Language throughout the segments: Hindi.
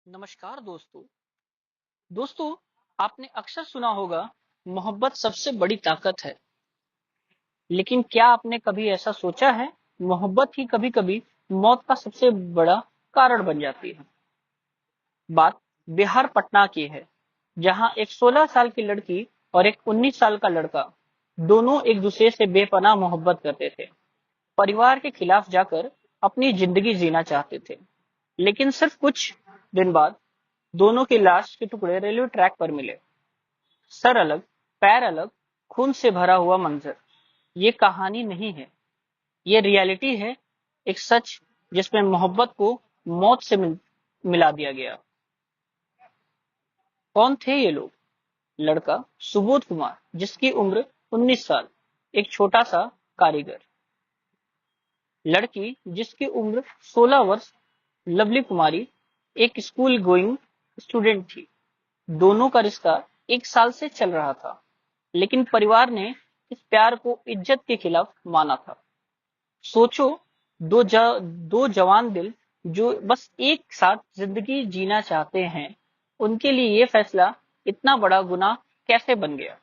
नमस्कार दोस्तों। दोस्तों, आपने अक्सर सुना होगा मोहब्बत सबसे बड़ी ताकत है। लेकिन क्या आपने कभी ऐसा सोचा है, मोहब्बत ही कभी-कभी मौत का सबसे बड़ा कारण बन जाती है। बात बिहार पटना की है, जहां एक 16 साल की लड़की और एक 19 साल का लड़का दोनों एक दूसरे से बेपनाह मोहब्बत करते थे। परिवार के खिलाफ जाकर अपनी जिंदगी जीना चाहते थे। लेकिन सिर्फ कुछ दिन बाद दोनों की लाश के टुकड़े रेलवे ट्रैक पर मिले। सर अलग, पैर अलग, खून से भरा हुआ मंजर। ये कहानी नहीं है, ये रियलिटी है। एक सच जिसमें मोहब्बत को मौत से मिला दिया गया। कौन थे ये लोग? लड़का सुबोध कुमार, जिसकी उम्र 19 साल, एक छोटा सा कारीगर। लड़की जिसकी उम्र 16 वर्ष, लवली कुमारी, एक स्कूल गोइंग स्टूडेंट थी। दोनों का रिश्ता 1 साल से चल रहा था, लेकिन परिवार ने इस प्यार को इज्जत के खिलाफ माना था। सोचो, दो जवान दिल जो बस एक साथ जिंदगी जीना चाहते हैं, उनके लिए ये फैसला इतना बड़ा गुनाह कैसे बन गया।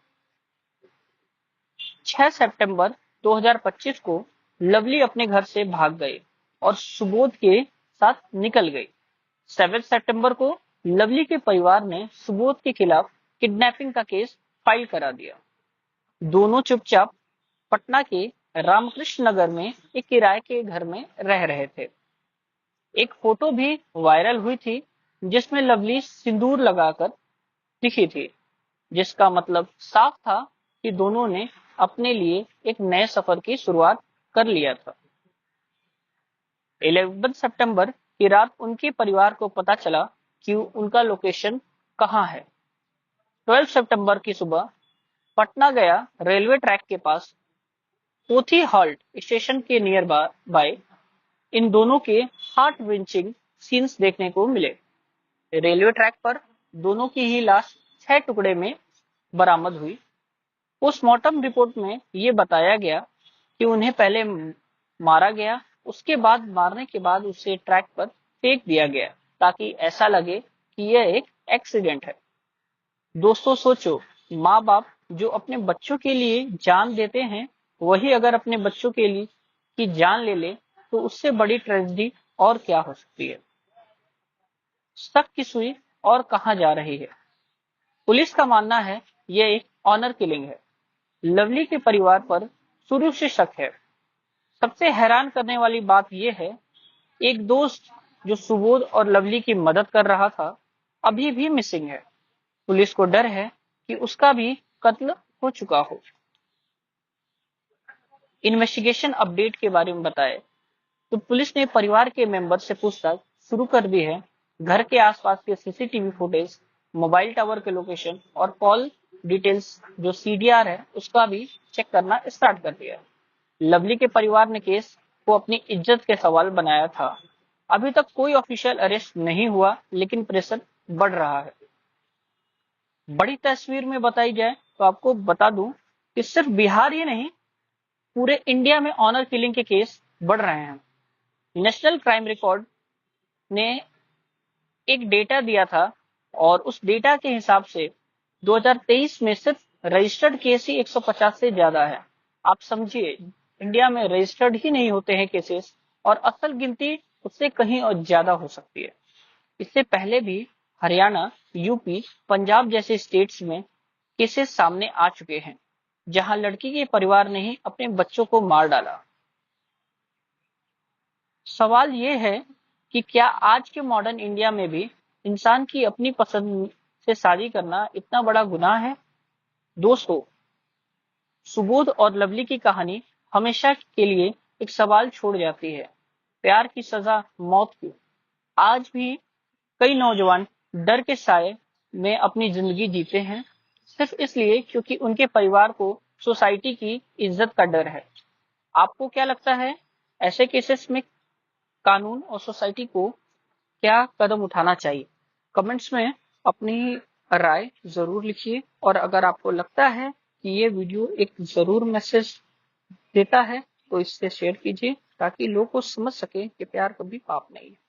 6 सितंबर 2025 को लवली अपने घर से भाग गए और सुबोध के साथ निकल गई। 7 सितंबर को लवली के परिवार ने सुबोध के खिलाफ किडनैपिंग का केस फाइल करा दिया। दोनों चुपचाप पटना के रामकृष्ण नगर में एक किराए के घर में रह रहे थे। एक फोटो भी वायरल हुई थी, जिसमें लवली सिंदूर लगाकर दिखी थी, जिसका मतलब साफ था कि दोनों ने अपने लिए एक नए सफर की शुरुआत कर लिया था। 11 सितंबर की रात उनके परिवार को पता चला कि उनका लोकेशन कहां है। 12 सितंबर की सुबह पटना गया रेलवे ट्रैक के पास पोथी हॉल्ट स्टेशन के नियर बाय इन दोनों के हार्ट विंचिंग सीन्स देखने को मिले। रेलवे ट्रैक पर दोनों की ही लाश 6 टुकड़े में बरामद हुई। पोस्टमार्टम रिपोर्ट में ये बताया गया कि उन्हें पहले मारा गया, उसके बाद मारने के बाद उसे ट्रैक पर फेंक दिया गया, ताकि ऐसा लगे कि यह एक एक्सीडेंट है। दोस्तों सोचो, माँ बाप जो अपने बच्चों के लिए जान देते हैं, वही अगर अपने बच्चों के लिए की जान ले ले, तो उससे बड़ी ट्रेजेडी और क्या हो सकती है। शक की सुई और कहां जा रही है? पुलिस का मानना है यह एक ऑनर किलिंग है। लवली के परिवार पर शुरू से शक है। सबसे हैरान करने वाली बात यह है, एक दोस्त जो सुबोध और लवली की मदद कर रहा था, अभी भी मिसिंग है। पुलिस को डर है कि उसका भी कत्ल हो चुका हो। इन्वेस्टिगेशन अपडेट के बारे में बताएं तो पुलिस ने परिवार के मेंबर से पूछताछ शुरू कर दी है। घर के आसपास के सीसीटीवी फुटेज, मोबाइल टावर के लोकेशन और कॉल डिटेल्स जो सीडीआर है, उसका भी चेक करना स्टार्ट कर दिया है। लवली के परिवार ने केस को अपनी इज्जत के सवाल बनाया था। अभी तक कोई ऑफिशियल अरेस्ट नहीं हुआ, लेकिन प्रेशर बढ़ रहा है। बड़ी तस्वीर में बताई जाए तो आपको बता दूं कि सिर्फ बिहार ही नहीं, पूरे इंडिया में ऑनर किलिंग के केस बढ़ रहे हैं। नेशनल क्राइम रिकॉर्ड ने एक डेटा दिया था, और उस डेटा के हिसाब से 2023 में सिर्फ रजिस्टर्ड केस ही 150 से ज्यादा है। आप समझिए, इंडिया में रजिस्टर्ड ही नहीं होते हैं केसेस, और असल गिनती उससे कहीं और ज्यादा हो सकती है। इससे पहले भी हरियाणा, यूपी, पंजाब जैसे स्टेट्स में केसेस सामने आ चुके हैं, जहां लड़की के परिवार ने ही अपने बच्चों को मार डाला। सवाल ये है कि क्या आज के मॉडर्न इंडिया में भी इंसान की अपनी पसंद से शादी करना इतना बड़ा गुनाह है? दोस्तों, सुबोध और लवली की कहानी हमेशा के लिए एक सवाल छोड़ जाती है। प्यार की सजा मौत क्यों? आज भी कई नौजवान डर के साए में अपनी जिंदगी जीते हैं, सिर्फ इसलिए क्योंकि उनके परिवार को सोसाइटी की इज्जत का डर है। आपको क्या लगता है, ऐसे केसेस में कानून और सोसाइटी को क्या कदम उठाना चाहिए? कमेंट्स में अपनी राय जरूर लिखिए, और अगर आपको लगता है कि ये वीडियो एक जरूर मैसेज देता है, तो इससे शेयर कीजिए, ताकि लोग को समझ सके कि प्यार कभी पाप नहीं है।